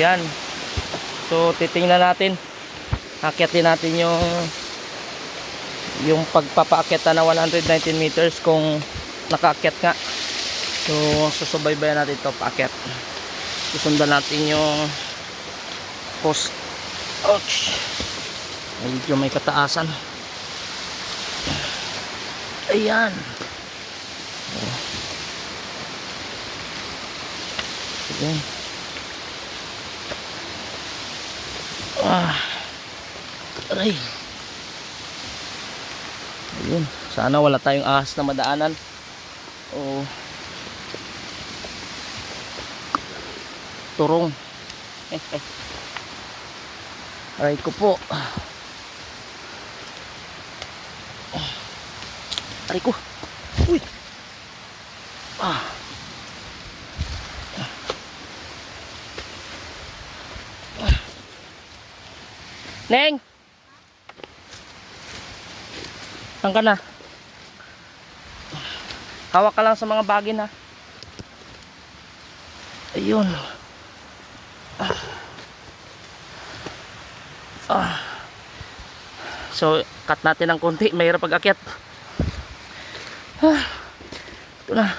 Yan. So titingnan natin. Akyatin natin yung pagpapaakyat na 119 meters kung nakaakyat nga. So susubaybayan natin ito paakyat. Susundan natin yung post. Ouch. Medyo may kataasan. Ayan. Ayan. Aray. Ayun. Sana wala tayong ahas na madaanan. O turong. Aray ko po. Aray ko. Uy. Neng. Saan ka na? Hawak ka lang sa mga bagin ha. Ayun. So cut natin ng konti. Mahirap pag-akyat. Ito na.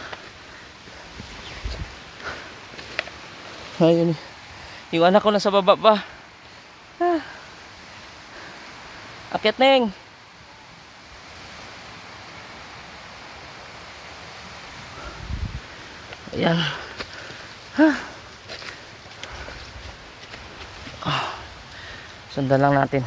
Ayun. Yung anak ko nasa baba pa. Akyat, Neng. Ayan. Sundan lang natin.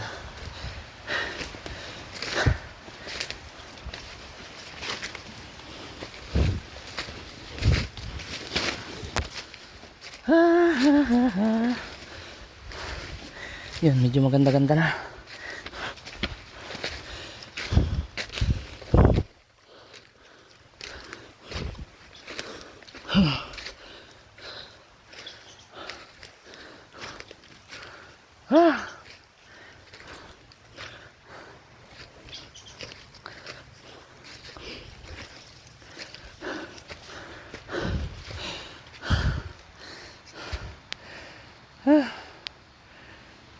Yan, medyo maganda-ganda na.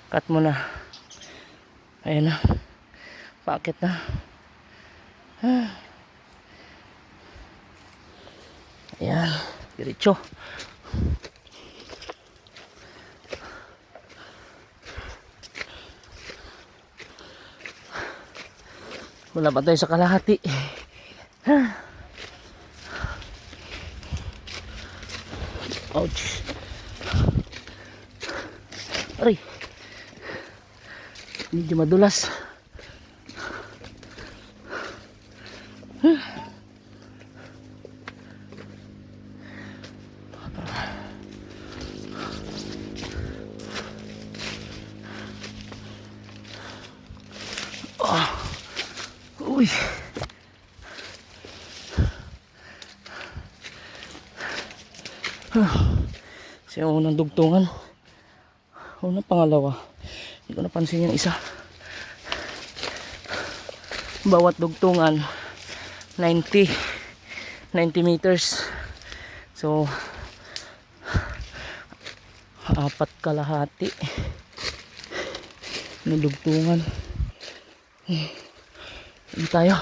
Cut mo na. Ayan na. Paakit na. Ayan. Diretso. Wala pa tayo sa kalahati. Ouch. Aray. Medyo madulas. Uy. Kasi yung unang dugtungan. Unang pangalawa. Hindi ko napansin yung isa. Bawat dugtungan 90 meters. So 4 kalahati na dugtungan. Hindi tayo.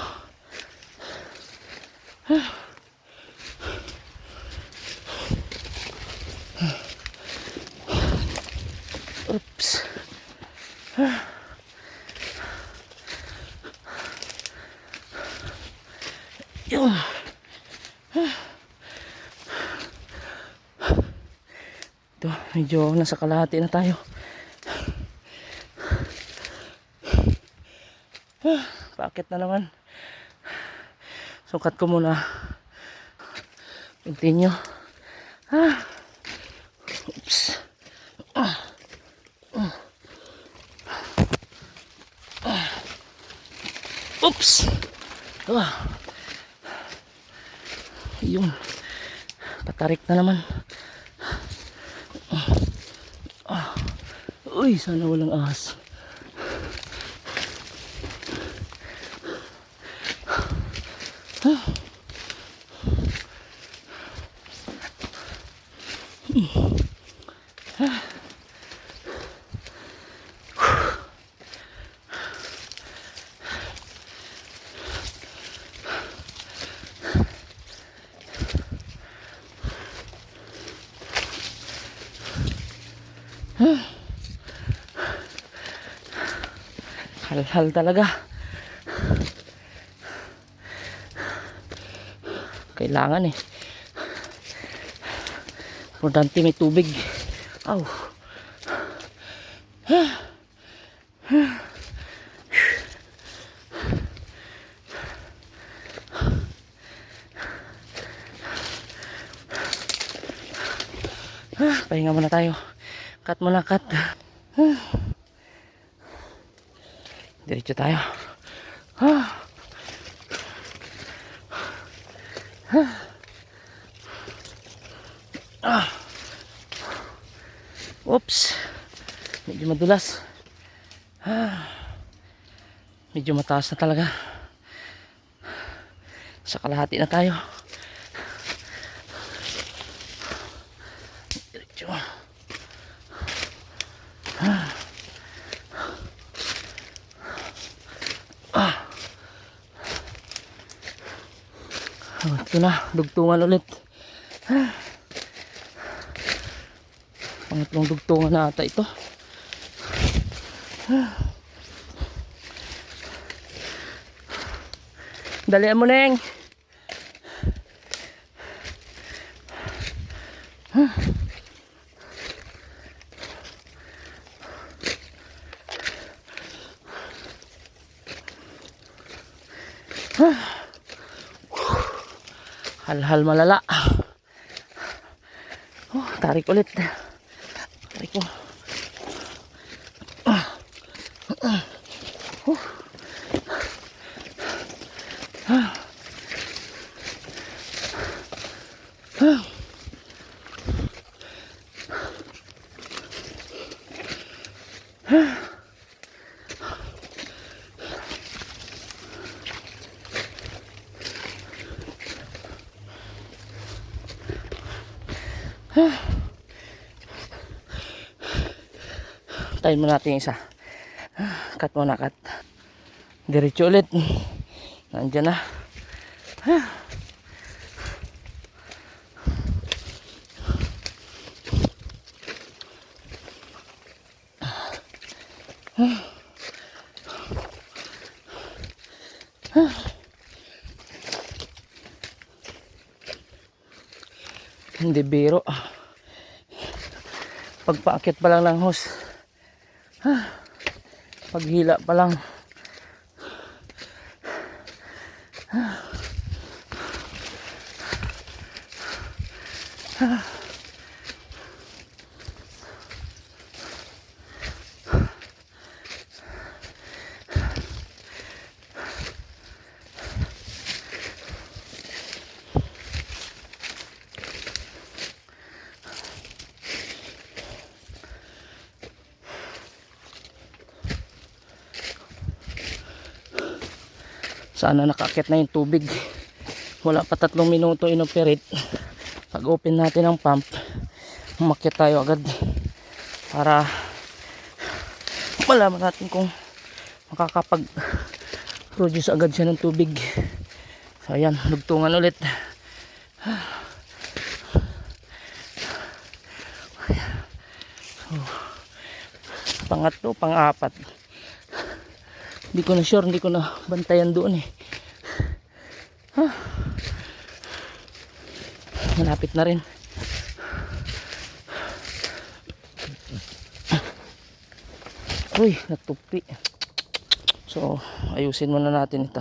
Oops. Yun. Ito, medyo nasa kalahati na tayo. Paakit na naman. Sukat ko muna. Continue. Oops. Oops. Yun. Patarik na naman. Uy, sana walang ahas. Hal-hal talaga. Kailangan eh. Importante may tubig. Aw. Pahinga muna tayo. Cut muna, cut. Diretso tayo. Oops. Medyo madulas. Medyo mataas na talaga. Sa kalahati na tayo. Diretso. Ito na, dugtungan ulit. Pangatlong dugtungan na ata ito. Dalian mo, Neng. Hal-hal malala. Tarik ulit. Tarik ko. Tayo mo natin isa. Cut muna, cut. Diretso ulit. Nandiyan na. Hindi biro. Pagpaakyat pa lang ng hose. Paghila pa lang. Sana nakakit na yung tubig. Wala pa 3 minuto inoperate. Pag open natin ang pump, umakyat tayo agad para malaman natin kung makakapag produce agad siya ng tubig. So ayan, lugtungan ulit. So, pangatlo, pang-apat. Hindi ko na sure, hindi ko na bantayan doon eh. Malapit na rin. Uy, natupi. So, ayusin muna natin ito.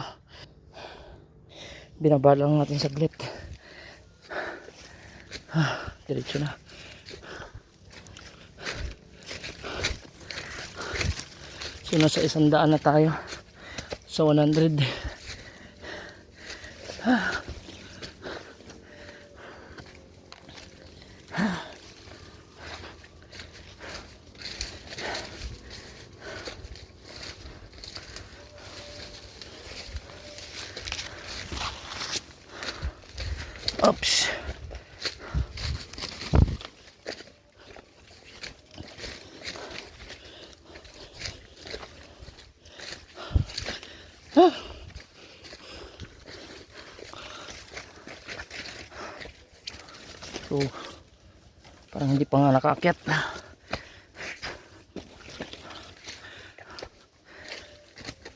Binabala lang natin saglit. Diretso na. So, nasa 100 na tayo. So, 100. Oops. So, parang hindi pa nga nakaakyat.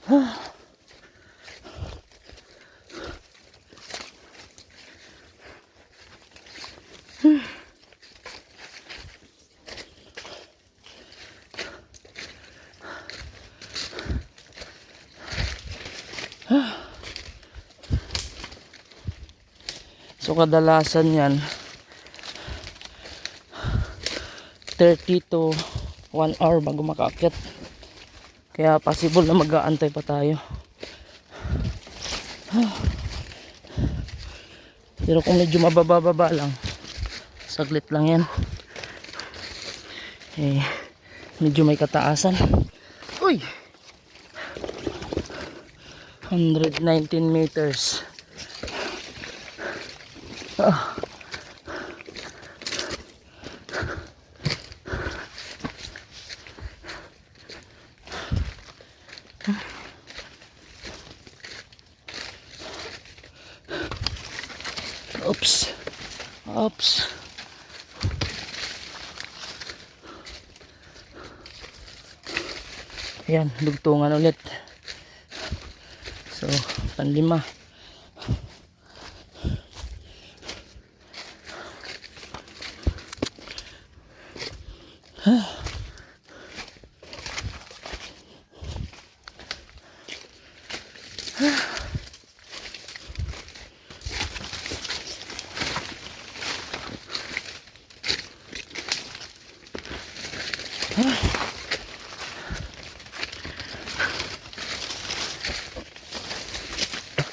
So kadalasan yan 30 to 1 hour bago makaakyat. Kaya possible na mag-aantay pa tayo. Pero kung medyo mababa lang, saglit lang yan. Eh, medyo may kataasan. Uy! 119 meters. Oops. Oops. Ayan, dugtungan ulit. So, panlima.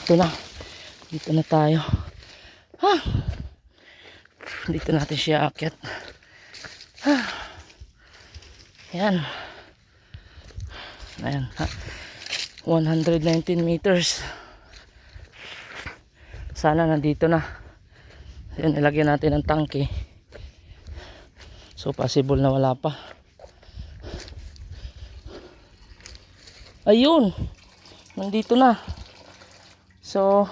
Ito na. Dito na tayo. Dito natin siya aakyat. Ayan. Ayan. 119 meters. Sana nandito na. Ayan, ilagyan natin ng tangke. So possible na wala pa. Ayun. Nandito na. So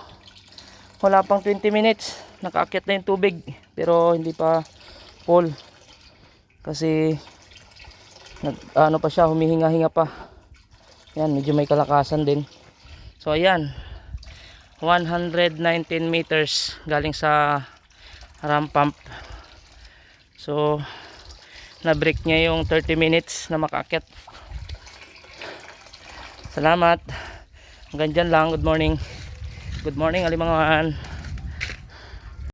wala pang 20 minutes. Nakaakyat na yung tubig. Pero hindi pa full. Kasi ano pa siya, humihinga-hinga pa. Yan, medyo may kalakasan din. So ayan, 119 meters galing sa ram pump. So na-break niya yung 30 minutes na makaakyat. Salamat. Hanggang dyan lang. Good morning. Good morning, alimangan.